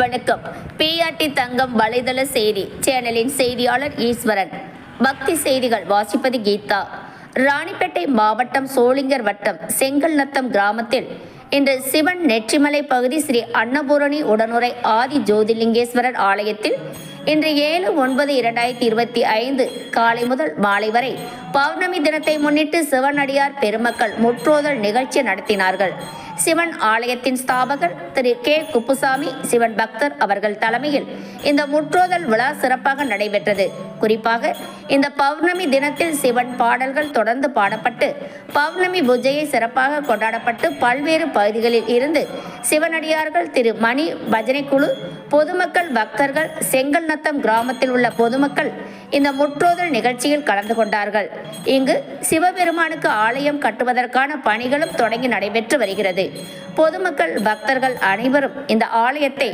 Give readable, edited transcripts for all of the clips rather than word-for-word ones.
வணக்கம். பிஆர்டி தங்கம் வலைதள செய்தி சேனலின் செய்தியாளர் ஈஸ்வரன். பக்தி செய்திகள் வாசிப்பது கீதா. ராணிப்பேட்டை மாவட்டம் சோளிங்கர் வட்டம் செங்கல்நத்தம் கிராமத்தில் இன்று சிவன் நெற்றிமலை பகுதி ஸ்ரீ அன்னபூரணி உடனுரை ஆதி ஜோதிலிங்கேஸ்வரர் ஆலயத்தில் இன்று 7/9/2025 காலை முதல் மாலை வரை பௌர்ணமி தினத்தை முன்னிட்டு சிவனடியார் பெருமக்கள் முற்றோதல் நிகழ்ச்சி நடத்தினார்கள். சிவன் ஆலயத்தின் ஸ்தாபகர் திரு கே குப்புசாமி சிவன் பக்தர் அவர்கள் தலைமையில் இந்த முற்றோதல் விழா சிறப்பாக நடைபெற்றது. குறிப்பாக இந்த பௌர்ணமி தினத்தில் சிவன் பாடல்கள் தொடர்ந்து பாடப்பட்டு பௌர்ணமி பூஜையை சிறப்பாக கொண்டாடப்பட்டு பல்வேறு பகுதிகளில் இருந்து சிவனடியார்கள் திரு மணி பஜனை குழு பொதுமக்கள் பக்தர்கள் செங்கல்நத்தம் கிராமத்தில் உள்ள பொதுமக்கள் இந்த முற்றோதல் நிகழ்ச்சியில் கலந்து கொண்டார்கள். இங்கு சிவபெருமானுக்கு ஆலயம் கட்டுவதற்கான பணிகளும் தொடங்கி நடைபெற்று வருகிறது. பொதுமக்கள் பக்தர்கள் அனைவரும் இந்த ஆலயத்தை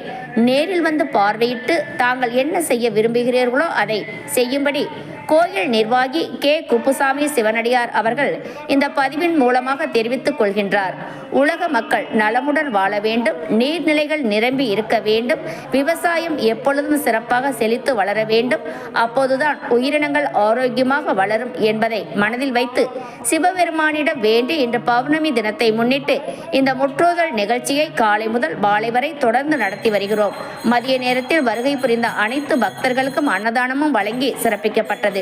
நேரில் வந்து பார்வையிட்டு தாங்கள் என்ன செய்ய விரும்புகிறீர்களோ அதை செய்யும்படி கோயில் நிர்வாகி கே குப்புசாமி சிவனடியார் அவர்கள் இந்த பதிவின் மூலமாக தெரிவித்துக் கொள்கின்றார். உலக மக்கள் நலமுடன் வாழ வேண்டும், நீர்நிலைகள் நிரம்பி இருக்க வேண்டும், விவசாயம் எப்பொழுதும் சிறப்பாக செழித்து வளர வேண்டும், அப்போதுதான் உயிரினங்கள் ஆரோக்கியமாக வளரும் என்பதை மனதில் வைத்து சிவபெருமானிடம் வேண்டி இன்று பௌர்ணமி தினத்தை முன்னிட்டு இந்த முற்றோதல் நிகழ்ச்சியை காலை முதல் மாலை வரை தொடர்ந்து நடத்தி வருகிறோம். மதிய நேரத்தில் வருகை புரிந்த அனைத்து பக்தர்களுக்கும் அன்னதானமும் வழங்கி சிறப்பிக்கப்பட்டது.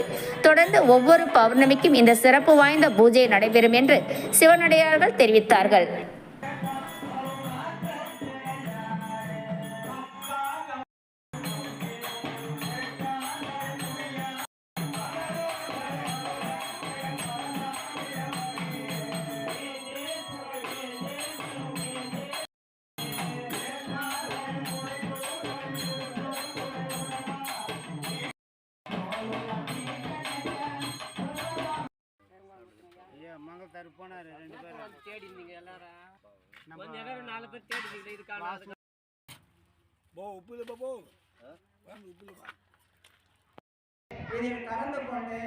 தொடர்ந்து ஒவ்வொரு பௌர்ணமிக்கும் இந்த சிறப்பு வாய்ந்த பூஜை நடைபெறும் என்று சிவனடியார்கள் தெரிவித்தார்கள். மங்கத்தாரு போனாரு 2 பேரும் தேடி இருந்தீங்க எல்லாரும் கொஞ்ச நேரம் 4 பேர் தேடி இருந்தீங்க இதுக்கான போ உப்புல போ வாங்க உப்புல வா. இதில் கலந்து கொண்டு